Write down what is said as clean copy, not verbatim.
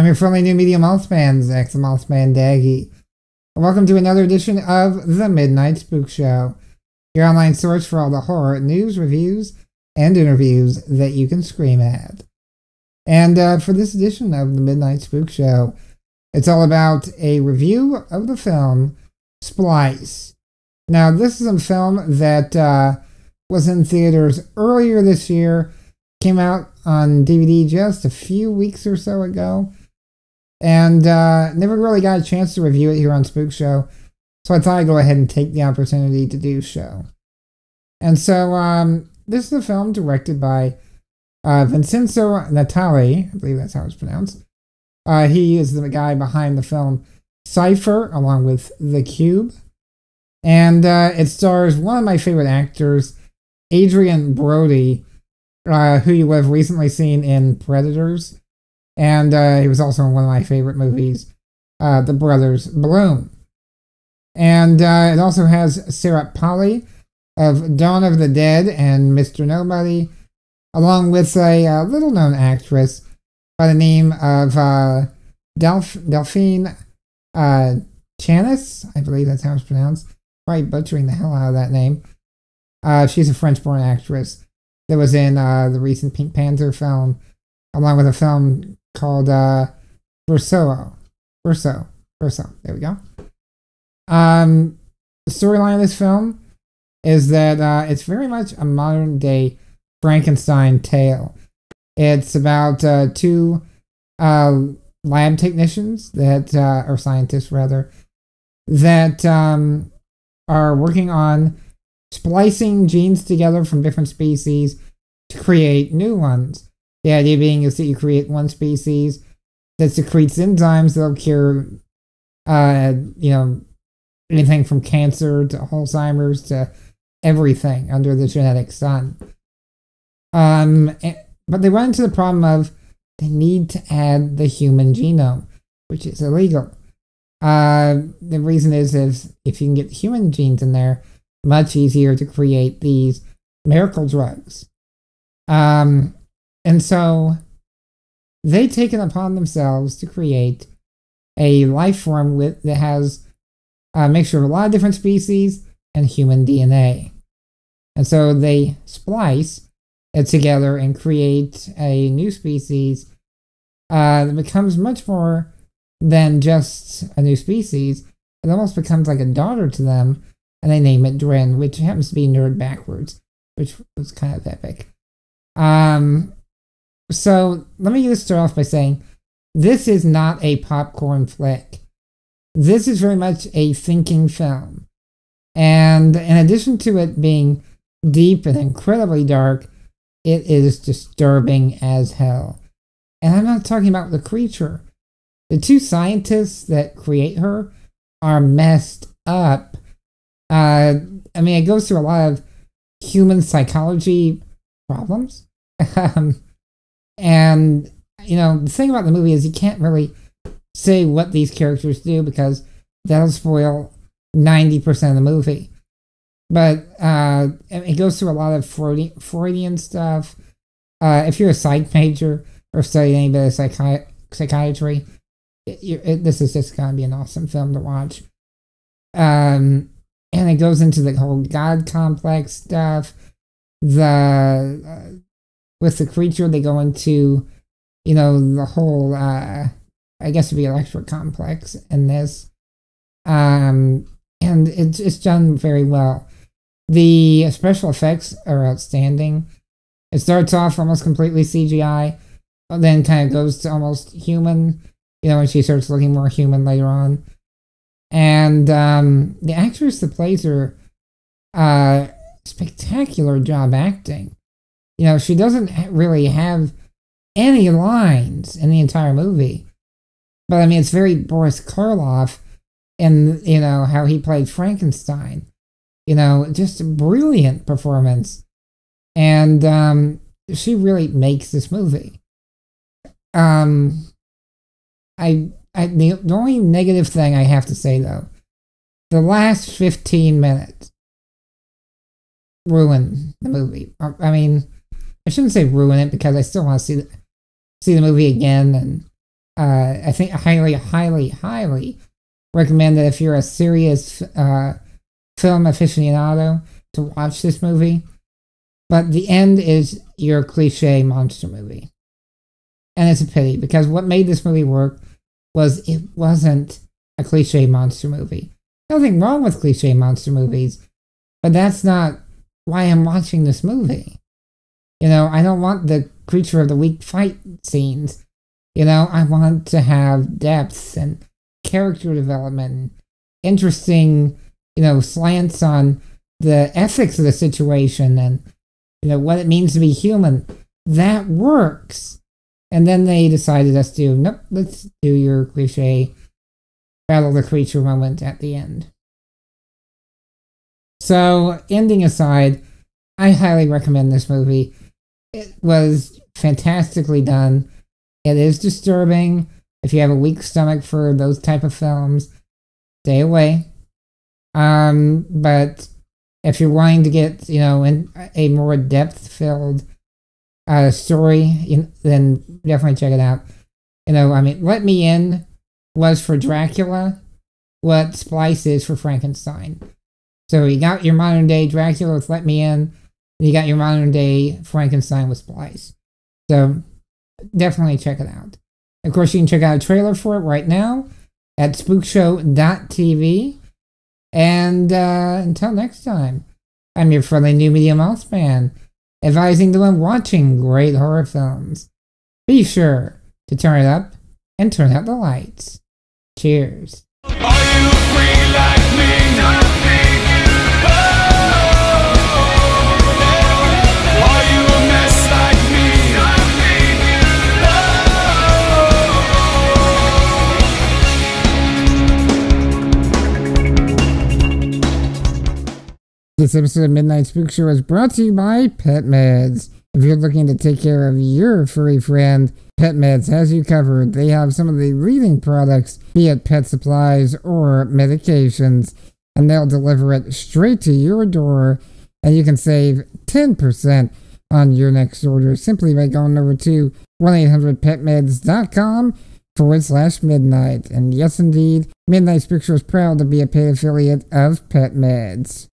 I'm your friendly new media Mothman, Zach the Mothman Daggy. Welcome to another edition of the Midnight Spook Show, your online source for all the horror news, reviews, and interviews that you can scream at. And for this edition of the Midnight Spook Show, it's all about a review of the film Splice. Now, this is a film that was in theaters earlier this year, came out on DVD just a few weeks or so ago, and never really got a chance to review it here on Spook Show, so I thought I'd go ahead and take the opportunity to do so. And so this is a film directed by Vincenzo Natali, I believe that's how it's pronounced. He is the guy behind the film Cypher, along with The Cube. And it stars one of my favorite actors, Adrien Brody, who you would have recently seen in Predators. And he was also in one of my favorite movies, The Brothers Bloom. And it also has Sarah Polley of Dawn of the Dead and Mr. Nobody, along with a little-known actress by the name of Delphine Chanis. I believe that's how it's pronounced. Probably butchering the hell out of that name. She's a French-born actress that was in the recent Pink Panther film, along with a film called Verso. There we go. The storyline of this film is that it's very much a modern-day Frankenstein tale. It's about two lab technicians that, or scientists rather, that are working on splicing genes together from different species to create new ones. The idea being is that you create one species that secretes enzymes that'll cure, anything from cancer to Alzheimer's to everything under the genetic sun. But they run into the problem of they need to add the human genome, which is illegal. The reason is if you can get human genes in there, much easier to create these miracle drugs. And so they take it upon themselves to create a life form that has a mixture of a lot of different species and human DNA. And so they splice it together and create a new species that becomes much more than just a new species. It almost becomes like a daughter to them, and they name it Dren, which happens to be nerd backwards, which was kind of epic. So let me just start off by saying this is not a popcorn flick. This is very much a thinking film. And in addition to it being deep and incredibly dark, it is disturbing as hell. And I'm not talking about the creature. The two scientists that create her are messed up. It goes through a lot of human psychology problems. And, the thing about the movie is you can't really say what these characters do because that'll spoil 90% of the movie. But it goes through a lot of Freudian stuff. If you're a psych major or study any bit of psychiatry, this is just going to be an awesome film to watch. And it goes into the whole God complex stuff. With the creature, they go into, the whole, I guess it'd be electric complex in this. And it's done very well. The special effects are outstanding. It starts off almost completely CGI, but then kind of goes to almost human, when she starts looking more human later on. And the actress that plays her, spectacular job acting. She doesn't really have any lines in the entire movie. But, it's very Boris Karloff in, how he played Frankenstein. Just a brilliant performance. And she really makes this movie. The only negative thing I have to say, though, the last 15 minutes ruin the movie. I shouldn't say ruin it because I still want to see the movie again and I think highly, highly, highly recommend that if you're a serious film aficionado to watch this movie. But the end is your cliche monster movie. And it's a pity, because what made this movie work was it wasn't a cliche monster movie. Nothing wrong with cliche monster movies, but that's not why I'm watching this movie. You know, I don't want the creature of the week fight scenes. You know, I want to have depth and character development, and interesting, you know, slants on the ethics of the situation and, you know, what it means to be human. That works. And then they decided nope, let's do your cliche battle the creature moment at the end. So, ending aside, I highly recommend this movie. It was fantastically done. It is disturbing. If you have a weak stomach for those type of films, stay away. But if you're wanting to get, you know, in a more depth-filled story, then definitely check it out. You know, I mean, Let Me In was for Dracula what Splice is for Frankenstein. So you got your modern day Dracula with Let Me In, and you got your modern day Frankenstein with Splice. So definitely check it out. Of course, you can check out a trailer for it right now at spookshow.tv. And until next time, I'm your friendly new media mouse man, advising that when watching great horror films, be sure to turn it up and turn out the lights. Cheers. Are you free like me? Not me. Are you a mess like me? Not me. This episode of Midnight Spook Show is brought to you by Pet Meds. If you're looking to take care of your furry friend, Pet Meds has you covered. They have some of the leading products, be it pet supplies or medications, and they'll deliver it straight to your door, and you can save 10% on your next order simply by going over to 1-800-PetMeds.com/midnight. And yes, indeed, Midnight Spook Show is proud to be a paid affiliate of Pet Meds.